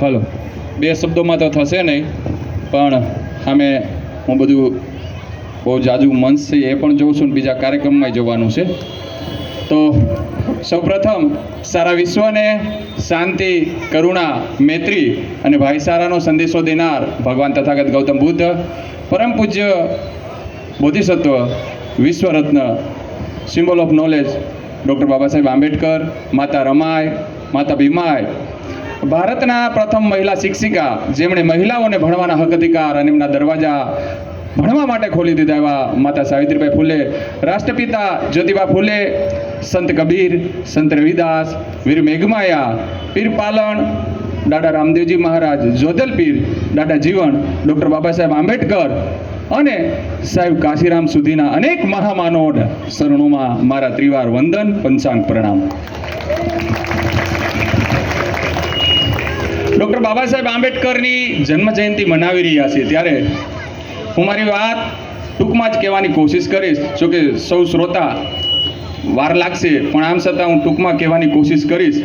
Hello બે શબ્દોમાં તો થશે નહીં, પણ સામે હું બધું બહુ જાજુ મંચ છે એ પણ જોઉં છું ને બીજા કાર્યક્રમમાં જોવાનું છે. તો સૌપ્રથમ સારા વિશ્વને શાંતિ, કરુણા, મૈત્રી અને ભાઈચારાનો સંદેશો દેનાર ભગવાન તથાગત ગૌતમ બુદ્ધ, પરમ પૂજ્ય બોધિસત્વ, વિશ્વરત્ન, symbol of knowledge doctor Baba Saheb Ambedkar, માતા રમાય, માતા ભીમાય, ભારતના પ્રથમ મહિલા શિક્ષિકા જેમણે મહિલાઓને ભણવાના હક અધિકાર અને એમના દરવાજા ભણવા માટે ખોલી દીધા એવા માતા સાવિત્રીબાઈ ફૂલે, રાષ્ટ્રપિતા જ્યોતિબા ફૂલે, સંત કબીર, સંત રવિદાસ, વીર મેઘમાયા, પીર પાલણ, દાદા રામદેવજી મહારાજ, જોધલ પીર, દાદા જીવન, ડૉક્ટર બાબા સાહેબ આંબેડકર અને સાહેબ કાશીરામ સુધીના અનેક મહામાનવ શરણોમાં મારા ત્રિવાર વંદન, પંચાંગ પ્રણામ. ડૉક્ટર બાબા સાહેબ આંબેડકરની જન્મ જયંતિ મનાવી રહ્યા છીએ ત્યારે હું મારી વાત ટૂંકમાં જ કહેવાની કોશિશ કરીશ. જોકે સૌ શ્રોતા વાર લાગશે, પણ આમ છતાં હું ટૂંકમાં કહેવાની કોશિશ કરીશ.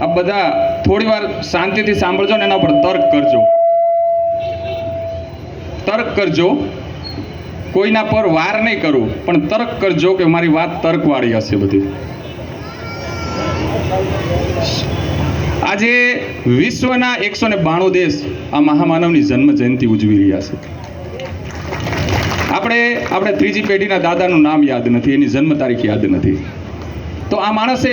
આપ બધા થોડી વાર શાંતિથી સાંભળજો ને એના ઉપર તર્ક કરજો. કોઈના પર વાર નહીં કરું, પણ તર્ક કરજો કે મારી વાત તર્કવાળી હશે બધી. આજે વિશ્વના 192 દેશ આ મહામાનવની જન્મ જયંતિ ઉજવી રહ્યા છે. આપણે ત્રીજી પેઢીના દાદાનું નામ યાદ નથી, એની જન્મ તારીખ યાદ નથી. તો આ માણસે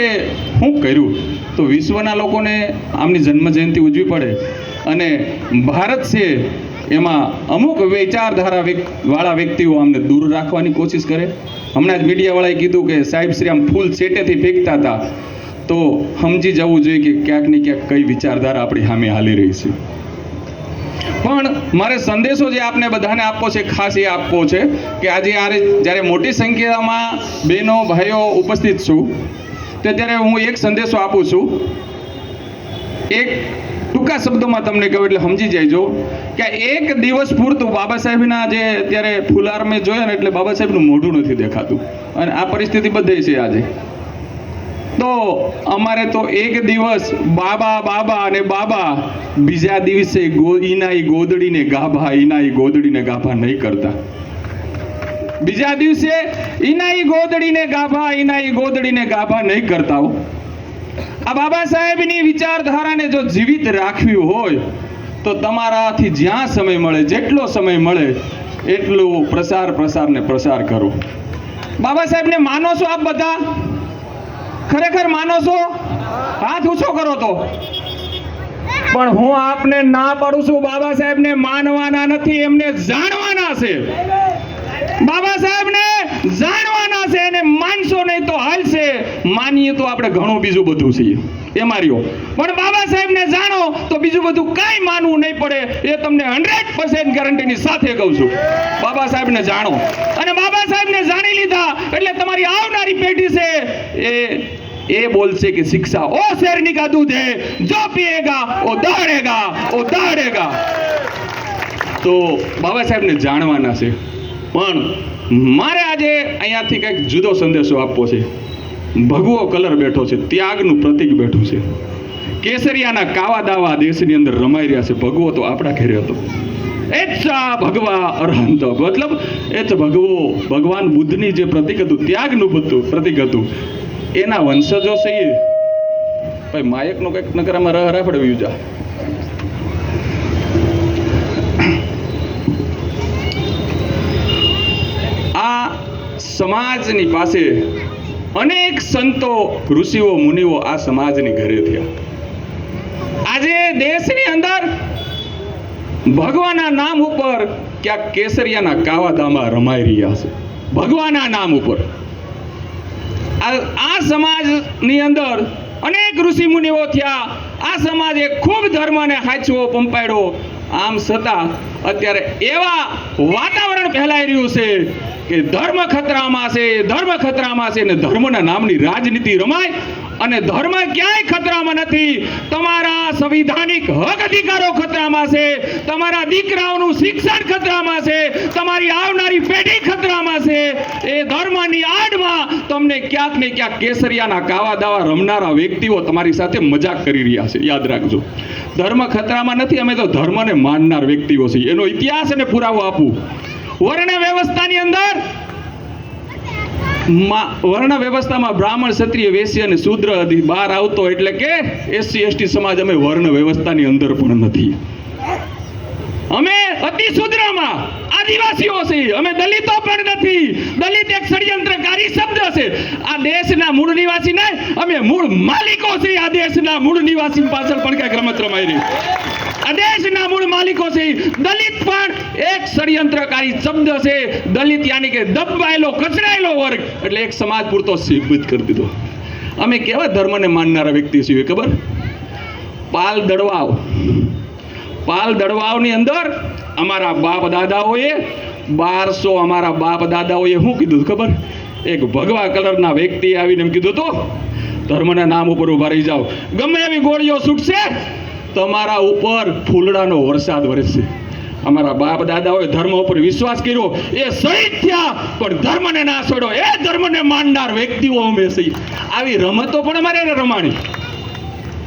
શું કર્યું? તો વિશ્વના લોકોને આમની જન્મ જયંતિ ઉજવી પડે અને ભારત છે એમાં અમુક વિચારધારા વાળા વ્યક્તિઓ અમને દૂર રાખવાની કોશિશ કરે. હમણાં જ મીડિયાવાળાએ કીધું કે સાહેબ શ્રી આમ ફૂલ સેટેથી ફેંકતા હતા, તો સમજી જવું જોઈએ કે ક્યાંક ને ક્યાંક કઈ વિચારધારા આપણી સામે હાલી રહી છે. પણ મારે સંદેશો જે આપને બધાને આપવો છે, ખાસ એ આપવો છે કે આજે જ્યારે મોટી સંખ્યામાં બહેનો ભાઈઓ ઉપસ્થિત છું તો ત્યારે હું એક સંદેશો આપું છું. એક ટૂંકા શબ્દોમાં તમને કહું એટલે સમજી જાયજો કે એક દિવસ પૂરતું બાબા સાહેબના જે અત્યારે ફુલાર મેં જોયા ને એટલે બાબા સાહેબનું મોઢું નથી દેખાતું, અને આ પરિસ્થિતિ બધે છે આજે. તો અમારે તો એક દિવસ બાબા અને બાબા, બીજા દિવસે ઈનાઈ ગોદડીને ગાભા નહીં કરતા. બીજા દિવસે ઈનાઈ ગોદડીને ગાભા નહીં કરતા હો. આ બાબા સાહેબની વિચારધારાને જો જીવિત રાખવી હોય તો તમારાથી જ્યાં સમય મળે, જેટલો સમય મળે એટલું પ્રસાર કરો. બાબા સાહેબને માનો છો આપ બધા? ખરેખર માનો છો? હાથ ઊંચો કરો તો. પણ હું આપને ના પાડું છું, બાબા સાહેબને માનવાના નથી, એમને જાણવાના છે. બાબા સાહેબને જાણવાના છે, અને માનશો નહીં તો હાલશે, માનીએ તો આપણે ઘણું બીજું બધું છીએ એ માર્યો. પણ બાબા સાહેબને જાણો તો બીજું બધું કાંઈ માનવું નહીં પડે, એ તમને 100% ગેરંટીની સાથે કહું છું. બાબા સાહેબને જાણો, અને બાબા સાહેબને જાણી લીધા એટલે તમારી આવનારી પેઢી છે એ બોલશે કે શિક્ષા ઓ શેરની કા દૂધ હે, જો પીએગા ઓ દહાડેગા. તો બાબા સાહેબને જાણવાના છે. પણ મારે આજે અહીંયાથી કંઈક જુદો સંદેશો આપવો છે. ભગવો કલર બેઠો છે, ત્યાગનું પ્રતીક બેઠું છે. કેસરિયાના કાવા દાવા દેશની અંદર રમાઈ રહ્યા છે. ભગવો તો આપણા ઘરે હતો. ભગવા અરહંત, મતલબ ભગવાન બુદ્ધની જે પ્રતીક હતું, ત્યાગનું પ્રતીક હતું, એના વંશજો છે. ભાઈ માયકનો કંઈક નકરામાં રાફડવ્યું જા. આ સમાજની પાસે અનેક સંતો, ઋષિઓ, મુનિઓ આ સમાજની ઘરે થયા. આજે દેશની અંદર ભગવાનના નામ ઉપર ક્યાંક કેસરિયાના કાવાદામાં રમાઈ રહ્યા છે. ભગવાનના નામ ઉપર આ સમાજની અંદર અનેક ઋષિ મુનિઓ થયા. આ સમાજે ખૂબ ધર્મને હાચવો પંપાડ્યો. આમ છતાં અત્યારે એવા વાતાવરણ ફેલાઈ રહ્યું છે કે ધર્મ ખતરામાં છે, ને ધર્મના નામની રાજનીતિ રમાય અને ધર્મ ક્યાંય ખતરામાં નથી. તમારા સંવિધાનિક હક અધિકારો ખતરામાં છે, તમારા દીકરાઓનું શિક્ષણ ખતરામાં છે, તમારી આવનારી પેઢી ખતરામાં છે. એ ધર્મની આડમાં તમને ક્યાંક ને ક્યાંક કેસરિયાના કાવા દાવા રમનારા વ્યક્તિઓ તમારી સાથે મજાક કરી રહ્યા છે. યાદ રાખજો, ધર્મ ખતરામાં નથી, અમે તો ધર્મને માનનાર વ્યક્તિઓ છીએ. એનો ઇતિહાસ અને પુરાવો આપું. વર્ણ વ્યવસ્થાની અંદર વર્ણ વ્યવસ્થામાં બ્રાહ્મણ, ક્ષત્રિય, વૈશ્ય અને શૂદ્ર બહાર આવતો, એટલે કે એસસી એસટી સમાજ અમે વર્ણ વ્યવસ્થાની અંદર પણ નથી. અમે અતિ શૂદ્રમાં આદિવાસીઓ છીએ, અમે દલિતો પણ નથી. દલિત એક ષડયંત્રકારી શબ્દ છે. આ દેશના મૂળ નિવાસી નહીં, અમે મૂળ માલિકો છીએ. આ દેશના મૂળ નિવાસી પાછળ પણ કઈક રમત રમાઈ રહી. આ દેશના મૂળ માલિકો છે. દલિત પણ એક ષડયંત્રકારી શબ્દ છે. દલિત યાની કે દબાયેલો, કચડાયેલો વર્ગ, એટલે એક સમાજ પૂરતો સીમિત કરી દીધો. અમે કેવા ધર્મને માનનારા વ્યક્તિ છીએ ખબર? પાલ દડવાવની અંદર અમારા બાપ દાદાઓએ 1200 અમારા બાપ દાદાઓએ શું કીધું ખબર? એક ભગવા કલરના વ્યક્તિ આવીને એમ કીધું તો ધર્મના નામ ઉપર ઉભા રહી જાઓ, ગમે એવી ગોળીઓ છૂટશે, તમારા ઉપર ફૂલડાનો વરસાદ વરસશે. અમારા બાપ દાદાઓએ ધર્મ ઉપર વિશ્વાસ કર્યો, એ શહીદ થયા, પણ ધર્મને ના છોડ્યો. એ ધર્મને માનનાર વ્યક્તિઓ અમે છીએ. આવી રમતો પણ અમારે રમાણી.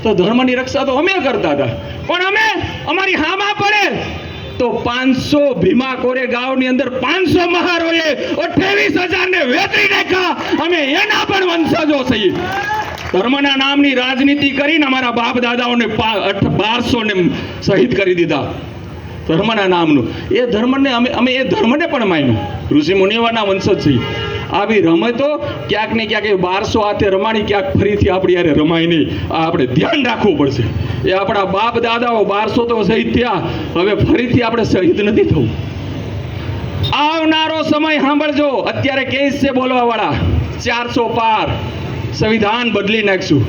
તો ધર્મની રક્ષા તો અમે કરતા હતા, પણ અમે અમારી હામાં પડે તો 500 ભીમા કોરેગાંવની અંદર 500 મહારોએ 28,000 ને વેતરી નાખ્યા. અમે એના પણ વંશજો છીએ. ધર્મના નામની રાજનીતિ કરીને અમારા બાપ દાદાઓને 1200 ને શહીદ કરી દીધા. ધર્મના નામનું એ ધર્મને અમે એ ધર્મને પણ માન્યું. ઋષિ મુનિઓના વંશજ છીએ. આવી રમતો ક્યાંક ને ક્યાંક 1200 હાથે રમાણી, ક્યાંક ફરીથી આપણી યારે રમાય નહીં. આ આપણે ધ્યાન રાખવું પડશે. એ આપણા બાપ દાદાઓ 1200 તો શહીદ થયા, હવે ફરીથી આપણે શહીદ નથી થવું. આવનારો સમય સાંભળજો. અત્યારે કેસ છે બોલવા વાળા 400 પાર, સંવિધાન બદલી નાખશું.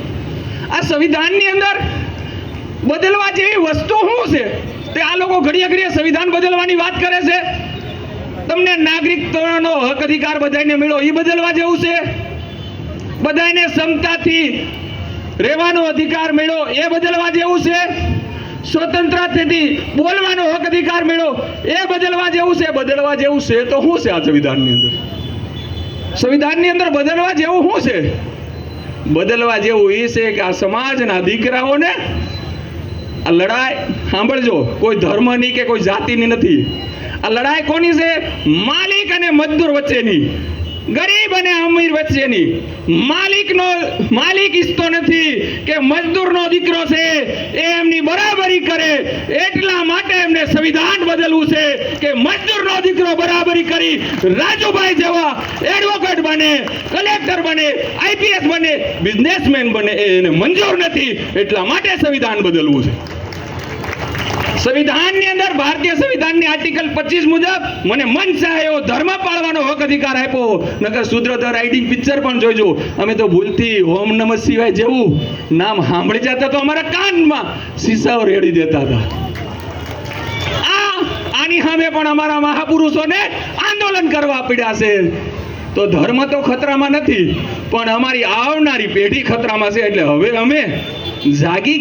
આ સંવિધાનની અંદર બદલવા જેવી વસ્તુ શું છે? તે આ લોકો ઘડીએ ઘડીએ સંવિધાન બદલવાની વાત કરે છે. તમને નાગરિકત્વનો હક અધિકાર બધાને મળ્યો, એ બદલવા જેવું છે? બધાને સમતાથી રહેવાનો અધિકાર મળ્યો, એ બદલવા જેવું છે? સ્વતંત્રતાથી બોલવાનો હક અધિકાર મળ્યો, એ બદલવા જેવું છે? બદલવા જેવું છે તો શું છે? આ સંવિધાનની અંદર બદલવા જેવું શું છે? બદલવા જેવું એ છે કે આ સમાજના દીકરાઓને આ લડાઈ સાંભળજો, કોઈ ધર્મની કે કોઈ જાતિની નથી. આ લડાઈ કોની છે? માલિક અને મજદૂર વચ્ચેની, ગરીબ અને અમીર વચ્ચેની. માલિક ઈચ્છતો નથી કે મજદૂરનો દીકરો છે એ એમની બરાબરી કરે, એટલા માટે એમને સંવિધાન બદલવું છે કે મજદૂરનો દીકરો બરાબરી કરી રાજુભાઈ જેવા એડવોકેટ બને, કલેક્ટર બને, આઈપીએસ બને, બિઝનેસમેન બને. એને મંજૂર નથી, એટલા માટે સંવિધાન બદલવું છે. સંવિધાનની અંદર ભારતીય સંવિધાનની આર્ટિકલ 25 મુજબ મને મન ચાહે એવો ધર્મ પાળવાનો હક અધિકાર આપ્યો. નકર શુદ્ર ધ રાઇડિંગ પિક્ચર પણ જોઈજો. અમે તો ભૂલથી ઓમ નમઃ શિવાય જેવું નામ સાંભળી જતા તો અમારા કાનમાં શીશાઓ રેડી દેતા હતા. આની સામે પણ અમારા મહાપુરુષોને આંદોલન કરવા પડ્યા છે. તો ધર્મ તો ખતરામાં નથી, પણ અમારી આવનારી પેઢી ખતરામાં છે. એટલે હવે અમે જાગી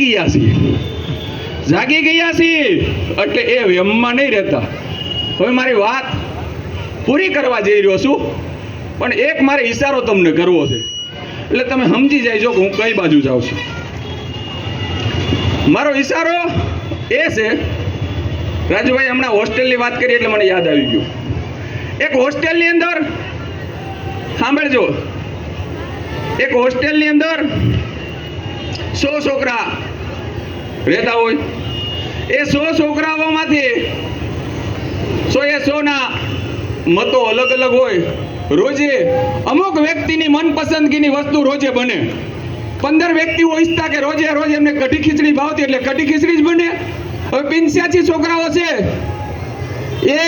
ગયા છીએ એટલે એ વ્યમમાં નહીં રહેતા. હવે મારી વાત પૂરી કરવા જઈ રહ્યો છું, પણ એક મારે ઈશારો તમને કરવો છે, એટલે તમે સમજી જાયજો કે હું કઈ બાજુ જાઉં છું. મારો ઈશારો એ છે, રાજુભાઈ હમણાં હોસ્ટેલની વાત કરી એટલે મને યાદ આવી ગયું. એક હોસ્ટેલની અંદર સાંભળજો, એક હોસ્ટેલની અંદર 100 છોકરા રહેતા હોય. એ 100 છોકરાઓમાંથી 100 ના મતો અલગ અલગ હોય. રોજે અમુક વ્યક્તિની મનપસંદગીની વસ્તુ રોજે બને. 15 વ્યક્તિઓ ઈચ્છતા કે રોજે એમને કઢી ખીચડી ભાવતી એટલે કઢી ખીચડી જ બને. હવે 85 છોકરાઓ છે એ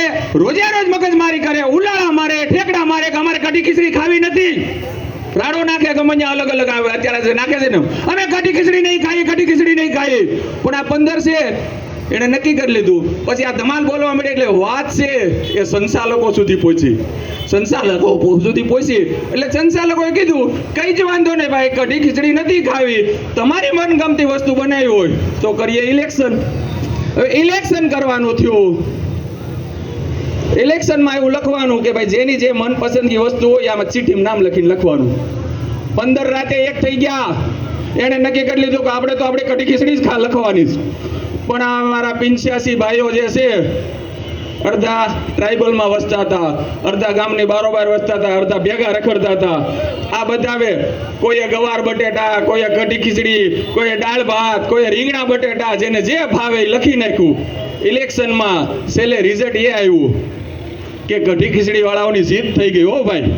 રોજ મગજમારી કરે, ઉલાળા મારે, ઠેકડા મારે કે અમારે કઢી ખીચડી ખાવી નથી. રાડો નાખે, ગમે અલગ અલગ આવે અત્યારે નાખે છે ને, અમે કઢી ખીચડી નહીં ખાઈએ. પણ આ 15 છે એણે નક્કી કરી લીધું. પછી આ ધમાલ બોલવા માંડે એટલે વાત છે એ સંચાલકો સુધી પહોંચી. સંચાલકો સુધી પહોંચી એટલે સંચાલકોએ કીધું કઈ જ વાંધો નહીં ભાઈ, કઢી ખીચડી નથી ખાવી, તમારી મનગમતી વસ્તુ બનાવી હોય તો કરીએ ઇલેક્શન. હવે ઇલેક્શન કરવાનું થયું. ઇલેક્શનમાં એવું લખવાનું કે ભાઈ જેની જે મનપસંદની વસ્તુ હોય આમાં ચીઠીમાં નામ લખીને લખવાનું. 15 રાતે એક થઈ ગયા. એણે નક્કી કરી લીધું કે આપણે કઢી ખીચડી જ લખવાની જ. પણ આ મારા 85 ભાઈઓ જે છે, અડધા ટ્રાઇબલમાં વસતા હતા, અડધા ગામની બારોબાર વસતા હતા, અડધા ભેગા રખડતા હતા. આ બધાવે કોઈએ ગવાર બટેટા, કોઈએ કઢી ખીચડી, કોઈએ દાળ ભાત, કોઈએ રીંગણા બટેટા, જેને જે ભાવે એ લખી નાખ્યું. ઇલેક્શનમાં છેલ્લે રિઝલ્ટ એ આવ્યું કે કઢી ખીચડી વાળાઓની જીત થઈ ગઈ. હો ભાઈ.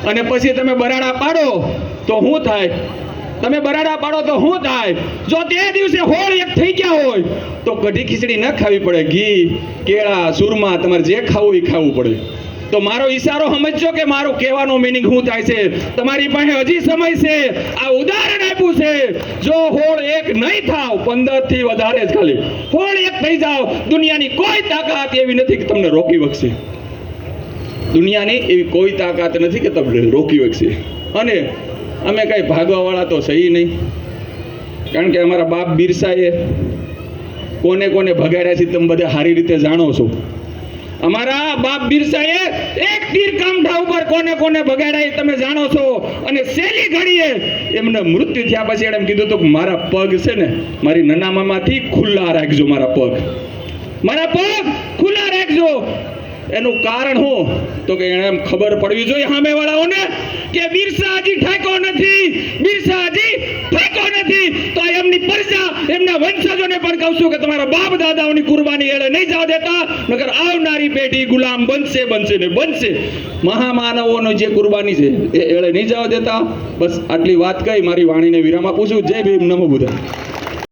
અને પછી તમે બરાડા પાડો તો શું થાય? તમે બરાડા પાડો તો શું થાય? જો તે દિવસે હોળ એક થઈ ગયા હોય તો કઢી ખીચડી ન ખાવી પડે. ઘી, કેળા, સુરમા, તમારે જે ખાવું એ ખાવું પડે. તો મારો ઈશારો સમજજો કે મારો કહેવાનો મિનિંગ શું થાય છે. તમારી પાસે હજી સમય છે. આ ઉદાહરણ આપ્યું છે. જો હોળ એક નહીં થાવ, 15 થી વધારે જ ખાલી હોળ એક થઈ જાવ, દુનિયાની કોઈ તાકાત એવી નથી કે તમને રોકી શકશે. દુનિયાની એવી કોઈ તાકાત નથી કે તમને રોકી શકશે. અને અમે કઈ ભાગવાવાળા તો સહી નહીં. કારણ કે અમારા બાપ બિરસાએ કોને કોને ભગાડ્યા છે તમે બધા સારી રીતે જાણો છો. અમારા બાપ બિરસાએ એક તીર કામઠા ઉપર કોને કોને ભગાડ્યા તમે જાણો છો. અને છેલ્લી ઘડીએ એમને મૃત્યુ થયા પછી એણે એમ કીધું હતું કે મારા પગ છે ને મારી નાના મામાથી ખુલ્લા રાખજો. મારા પગ ખુલ્લા રાખજો. એનું કારણ શું? તો કે એને એમ ખબર પડવી જોઈએ સામેવાળાઓને કે બિરસા હજી ઠાકો નથી. તો એમની પ્રજા, એમના વંશજોને પણ કહું છું કે તમારા બાપ દાદાઓની કુરબાની એળે નહીં જવા દેતા, નકર આવનારી પેઢી ગુલામ બનશે. મહામાનવોની જે કુરબાની છે એ એળે નહીં જવા દેતા. બસ આટલી વાત કહી મારી વાણીને વિરામ આપું છું. જય ભીમ, નમો બુદ્ધાય.